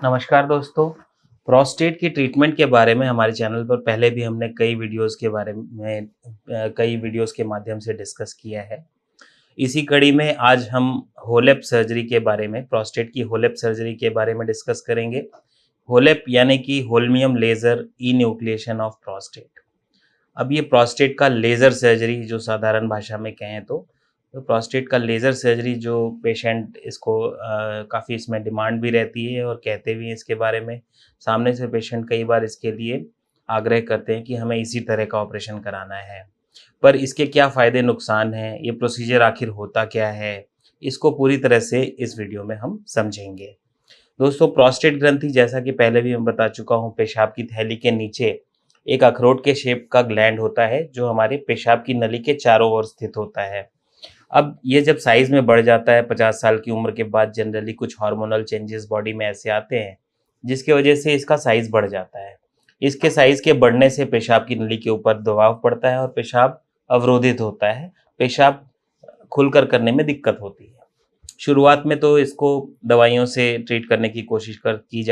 नमस्कार दोस्तों। प्रोस्टेट की ट्रीटमेंट के बारे में हमारे चैनल पर पहले भी हमने कई वीडियोस के बारे में कई वीडियोस के माध्यम से डिस्कस किया है। इसी कड़ी में आज हम होलेप सर्जरी के बारे में प्रोस्टेट की होलेप सर्जरी के बारे में डिस्कस करेंगे। होलेप यानी कि holmium laser enucleation of prostate. अब ये प्रोस्टेट का लेज़र सर्जरी जो साधारण भाषा में कहें तो प्रोस्टेट का लेज़र सर्जरी जो पेशेंट इसको काफ़ी इसमें डिमांड भी रहती है और कहते भी हैं इसके बारे में। सामने से पेशेंट कई बार इसके लिए आग्रह करते हैं कि हमें इसी तरह का ऑपरेशन कराना है। पर इसके क्या फ़ायदे नुकसान हैं, ये प्रोसीजर आखिर होता क्या है, इसको पूरी तरह से इस वीडियो में हम समझेंगे। दोस्तों, प्रोस्टेट ग्रंथि जैसा कि पहले भी मैं बता चुका हूँ, पेशाब की थैली के नीचे एक अखरोट के शेप का ग्लैंड होता है जो हमारे पेशाब की नली के चारों ओर स्थित होता है। अब ये जब साइज़ में बढ़ जाता है 50 साल की उम्र के बाद जनरली कुछ हार्मोनल चेंजेस बॉडी में ऐसे आते हैं जिसकी वजह से इसका साइज़ बढ़ जाता है। इसके साइज़ के बढ़ने से पेशाब की नली के ऊपर दबाव पड़ता है और पेशाब अवरोधित होता है। पेशाब खुलकर करने में दिक्कत होती है। शुरुआत में तो इसको दवाइयों से ट्रीट करने की कोशिश की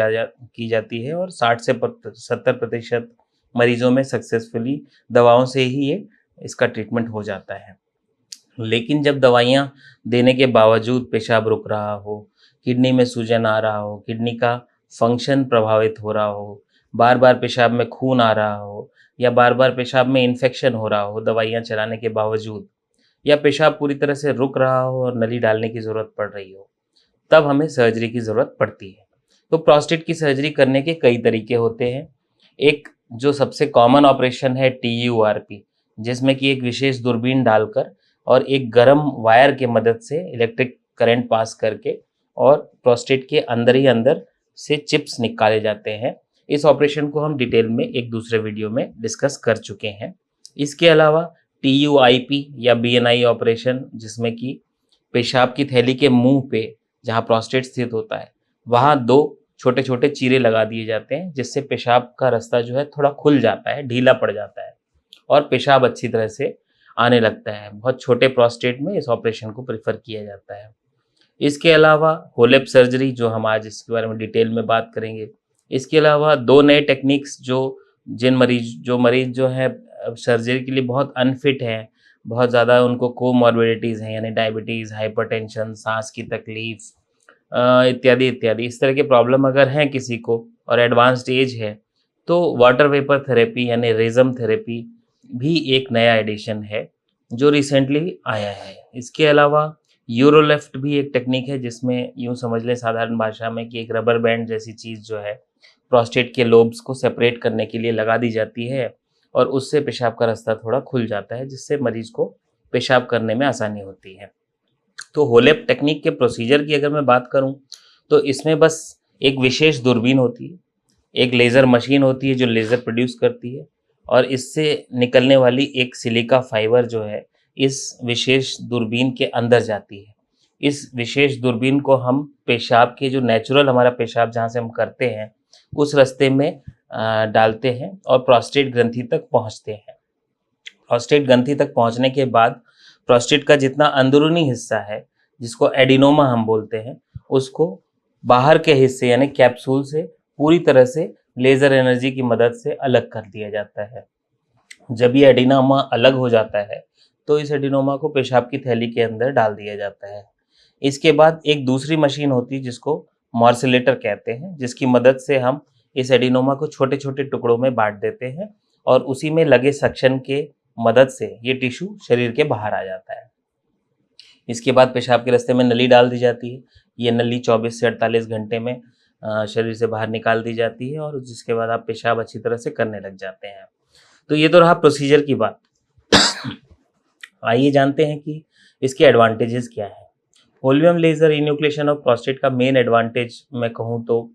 जाती है और 60 से 70% मरीजों में सक्सेसफुली दवाओं से ही ये इसका ट्रीटमेंट हो जाता है। लेकिन जब दवाइयाँ देने के बावजूद पेशाब रुक रहा हो, किडनी में सूजन आ रहा हो, किडनी का फंक्शन प्रभावित हो रहा हो, बार-बार पेशाब में खून आ रहा हो या बार-बार पेशाब में इन्फेक्शन हो रहा हो दवाइयाँ चलाने के बावजूद, या पेशाब पूरी तरह से रुक रहा हो और नली डालने की ज़रूरत पड़ रही हो, तब हमें सर्जरी की ज़रूरत पड़ती है। तो प्रोस्टेट की सर्जरी करने के कई तरीके होते हैं। एक जो सबसे कॉमन ऑपरेशन है TURP, जिसमें कि एक विशेष दूरबीन डालकर और एक गर्म वायर के मदद से इलेक्ट्रिक करंट पास करके और प्रोस्टेट के अंदर ही अंदर से चिप्स निकाले जाते हैं। इस ऑपरेशन को हम डिटेल में एक दूसरे वीडियो में डिस्कस कर चुके हैं। इसके अलावा TUIP या BNI ऑपरेशन, जिसमें कि पेशाब की थैली के मुंह पे जहाँ प्रोस्टेट स्थित होता है वहाँ 2 छोटे-छोटे चीरे लगा दिए जाते हैं, जिससे पेशाब का रास्ता जो है थोड़ा खुल जाता है, ढीला पड़ जाता है और पेशाब अच्छी तरह से आने लगता है। बहुत छोटे प्रोस्टेट में इस ऑपरेशन को प्रेफ़र किया जाता है। इसके अलावा होलेप सर्जरी, जो हम आज इसके बारे में डिटेल में बात करेंगे। इसके अलावा 2 नए टेक्निक्स जो मरीज़ जो है सर्जरी के लिए बहुत अनफिट हैं, बहुत ज़्यादा उनको कोमॉर्बिडिटीज़ हैं, यानी डायबिटीज़, हाइपरटेंशन, साँस की तकलीफ़ इत्यादि, इत्यादि। इस तरह के प्रॉब्लम अगर हैं किसी को और एडवांस्ड एज है, तो वाटर वेपर थेरेपी यानी रेज़म थेरेपी भी एक नया एडिशन है जो रिसेंटली आया है। इसके अलावा यूरोलिफ्ट भी एक टेक्निक है, जिसमें यूँ समझ लें साधारण भाषा में कि एक रबर बैंड जैसी चीज़ जो है प्रोस्टेट के लोब्स को सेपरेट करने के लिए लगा दी जाती है और उससे पेशाब का रास्ता थोड़ा खुल जाता है, जिससे मरीज़ को पेशाब करने में आसानी होती है। तो होलेप टेक्निक के प्रोसीजर की अगर मैं बात करूँ, तो इसमें बस एक विशेष दूरबीन होती है, एक लेज़र मशीन होती है जो लेज़र प्रोड्यूस करती है और इससे निकलने वाली एक सिलिका फाइबर जो है इस विशेष दूरबीन के अंदर जाती है। इस विशेष दूरबीन को हम पेशाब के जो नेचुरल हमारा पेशाब जहाँ से हम करते हैं, उस रास्ते में डालते हैं और प्रोस्टेट ग्रंथि तक पहुँचते हैं। प्रोस्टेट ग्रंथि तक पहुँचने के बाद प्रोस्टेट का जितना अंदरूनी हिस्सा है, जिसको एडिनोमा हम बोलते हैं, उसको बाहर के हिस्से यानी कैप्सूल से पूरी तरह से लेज़र एनर्जी की मदद से अलग कर दिया जाता है। जब ये एडिनोमा अलग हो जाता है, तो इस एडिनोमा को पेशाब की थैली के अंदर डाल दिया जाता है। इसके बाद एक दूसरी मशीन होती है जिसको मॉर्सिलेटर कहते हैं, जिसकी मदद से हम इस एडिनोमा को छोटे-छोटे टुकड़ों में बाँट देते हैं और उसी में लगे सक्शन के मदद से ये टिश्यू शरीर के बाहर आ जाता है। इसके बाद पेशाब के रास्ते में नली डाल दी जाती है। ये नली 24 से 48 घंटे में शरीर से बाहर निकाल दी जाती है और जिसके बाद आप पेशाब अच्छी तरह से करने लग जाते हैं। तो ये तो रहा प्रोसीजर की बात। आइए जानते हैं कि इसके एडवांटेजेस क्या हैं। Holmium laser enucleation of prostate का मेन एडवांटेज मैं कहूँ तो,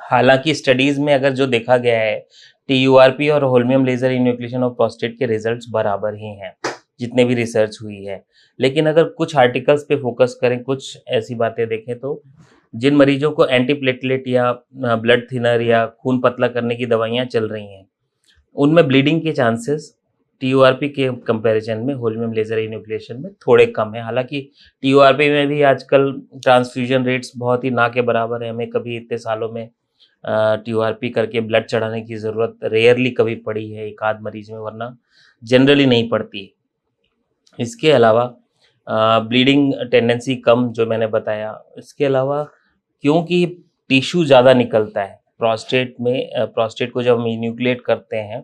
हालांकि स्टडीज़ में अगर जो देखा गया है, TURP और holmium laser enucleation of prostate के रिजल्ट्स बराबर ही हैं, जितने भी रिसर्च हुई है। लेकिन अगर कुछ आर्टिकल्स पे फोकस करें, कुछ ऐसी बातें देखें, तो जिन मरीजों को एंटीप्लेटलेट या ब्लड थिनर या खून पतला करने की दवाइयाँ चल रही हैं, उनमें ब्लीडिंग के चांसेस टीयूआरपी के कंपैरिजन में होल्मियम लेज़र इन्यूक्लिएशन में थोड़े कम है। हालाँकि टीयूआरपी में भी आजकल ट्रांसफ्यूजन रेट्स बहुत ही ना के बराबर है। हमें कभी इतने सालों में टीयूआरपी करके ब्लड चढ़ाने की ज़रूरत रेयरली कभी पड़ी है एक आध मरीज में, वरना जनरली नहीं पड़ती है। इसके अलावा ब्लीडिंग टेंडेंसी कम, जो मैंने बताया। इसके अलावा क्योंकि टिश्यू ज़्यादा निकलता है प्रोस्टेट में, प्रोस्टेट को जब हम इन्यूक्लिएट करते हैं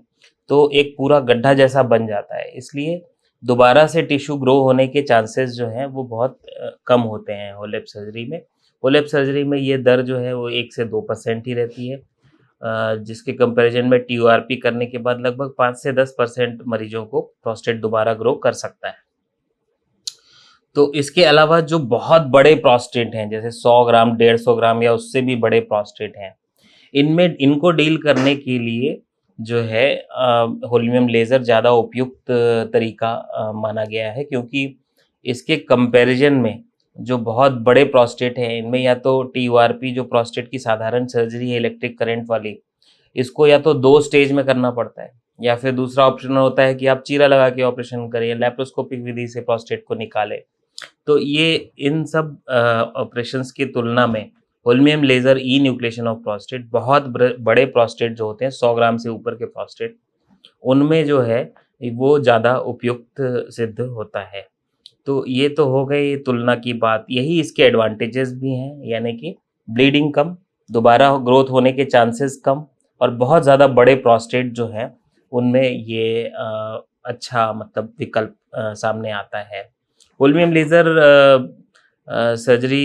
तो एक पूरा गड्ढा जैसा बन जाता है, इसलिए दोबारा से टिश्यू ग्रो होने के चांसेस जो हैं वो बहुत कम होते हैं होलेप सर्जरी में। होलेप सर्जरी में ये दर जो है वो 1 से 2% ही रहती है, जिसके कंपैरिजन में टीयूआरपी करने के बाद लगभग 5 से 10% मरीजों को प्रोस्टेट दोबारा ग्रो कर सकता है। तो इसके अलावा जो बहुत बड़े प्रोस्टेट हैं, जैसे 100 ग्राम, 150 ग्राम या उससे भी बड़े प्रोस्टेट हैं, इनमें इनको डील करने के लिए जो है होल्मियम लेज़र ज़्यादा उपयुक्त तरीका माना गया है, क्योंकि इसके कंपैरिजन में जो बहुत बड़े प्रोस्टेट हैं, इनमें या तो टीयूआरपी जो प्रोस्टेट की साधारण सर्जरी है इलेक्ट्रिक करंट वाली, इसको या तो 2 स्टेज में करना पड़ता है, या फिर दूसरा ऑप्शन होता है कि आप चीरा लगा के ऑपरेशन करें, लैप्रोस्कोपिक विधि से प्रोस्टेट को निकालें। तो ये इन सब ऑपरेशंस की तुलना में holmium laser E nucleation of prostate बहुत बड़े प्रोस्टेट जो होते हैं 100 ग्राम से ऊपर के प्रोस्टेट, उनमें जो है वो ज़्यादा उपयुक्त सिद्ध होता है। तो ये तो हो गई तुलना की बात। यही इसके एडवांटेजेस भी हैं, यानी कि ब्लीडिंग कम, दोबारा ग्रोथ होने के चांसेस कम, और बहुत ज़्यादा बड़े प्रोस्टेट जो हैं उनमें ये अच्छा मतलब विकल्प सामने आता है। Holmium laser surgery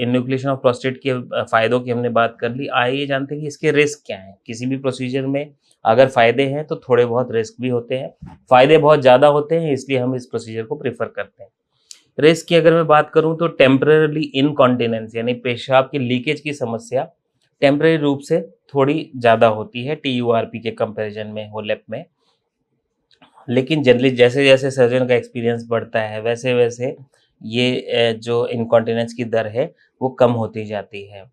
enucleation of prostate के फ़ायदों की हमने बात कर ली। आइए जानते हैं कि इसके रिस्क क्या हैं। किसी भी प्रोसीजर में अगर फ़ायदे हैं तो थोड़े बहुत रिस्क भी होते हैं। फ़ायदे बहुत ज़्यादा होते हैं, इसलिए हम इस प्रोसीजर को प्रेफ़र करते हैं। रिस्क की अगर मैं बात करूँ तो टेम्परेरी इनकॉन्टिनेंस, यानी पेशाब की लीकेज की समस्या टेम्परेरी रूप से थोड़ी ज़्यादा होती है टीयूआरपी के कंपैरिजन में होलेप में। लेकिन जनरली जैसे-जैसे सर्जन का एक्सपीरियंस बढ़ता है, वैसे-वैसे ये जो इनकॉन्टिनेंस की दर है, वो कम होती जाती है।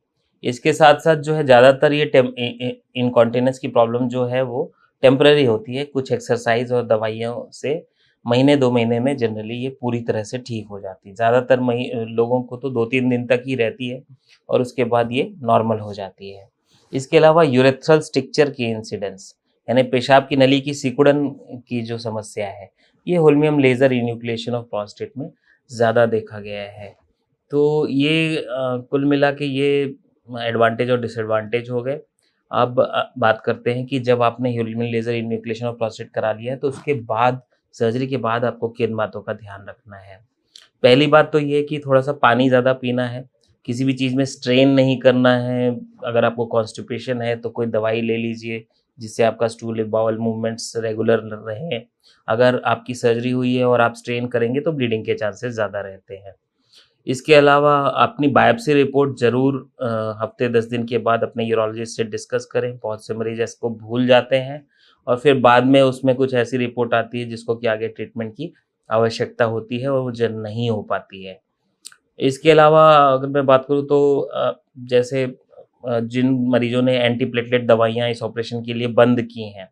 इसके साथ-साथ जो है ज़्यादातर ये इनकॉन्टिनेंस की प्रॉब्लम जो है वो टेम्परेरी होती है। कुछ एक्सरसाइज़ और दवाइयों से महीने 2 महीने में जनरली ये पूरी तरह से ठीक हो जाती है। ज़्यादातर लोगों को तो 2-3 दिन तक ही रहती है और उसके बाद ये नॉर्मल हो जाती है। इसके अलावा यूरेथ्रल स्ट्रिक्चर की इंसिडेंस, यानी पेशाब की नली की सिकुड़न की जो समस्या है, ये holmium laser enucleation of prostate में ज़्यादा देखा गया है। तो ये कुल मिला के ये एडवांटेज और डिसएडवांटेज हो गए। अब बात करते हैं कि जब आपने holmium laser enucleation of prostate करा लिया है, तो उसके बाद सर्जरी के बाद आपको किन बातों का ध्यान रखना है। पहली बात तो ये है कि थोड़ा-सा पानी ज़्यादा पीना है, किसी भी चीज़ में स्ट्रेन नहीं करना है। अगर आपको कॉन्स्टिपेशन है तो कोई दवाई ले लीजिए, जिससे आपका स्टूल बाउल मूवमेंट्स रेगुलर रहें। अगर आपकी सर्जरी हुई है और आप स्ट्रेन करेंगे तो ब्लीडिंग के चांसेस ज़्यादा रहते हैं। इसके अलावा अपनी बायोप्सी रिपोर्ट ज़रूर हफ्ते 10 दिन के बाद अपने यूरोलॉजिस्ट से डिस्कस करें। बहुत से मरीज़ इसको भूल जाते हैं और फिर बाद में उसमें कुछ ऐसी रिपोर्ट आती है जिसको कि आगे ट्रीटमेंट की आवश्यकता होती है और वो नहीं हो पाती है। इसके अलावा अगर मैं बात करूँ तो जैसे जिन मरीज़ों ने एंटीप्लेटलेट दवाइयाँ इस ऑपरेशन के लिए बंद की हैं,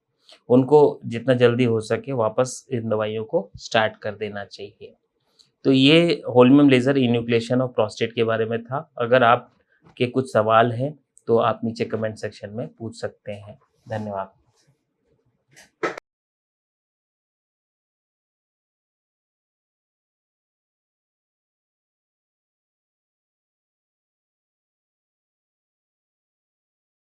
उनको जितना जल्दी हो सके वापस इन दवाइयों को स्टार्ट कर देना चाहिए। तो ये holmium laser enucleation of prostate के बारे में था। अगर आपके कुछ सवाल हैं, तो आप नीचे कमेंट सेक्शन में पूछ सकते हैं। धन्यवाद।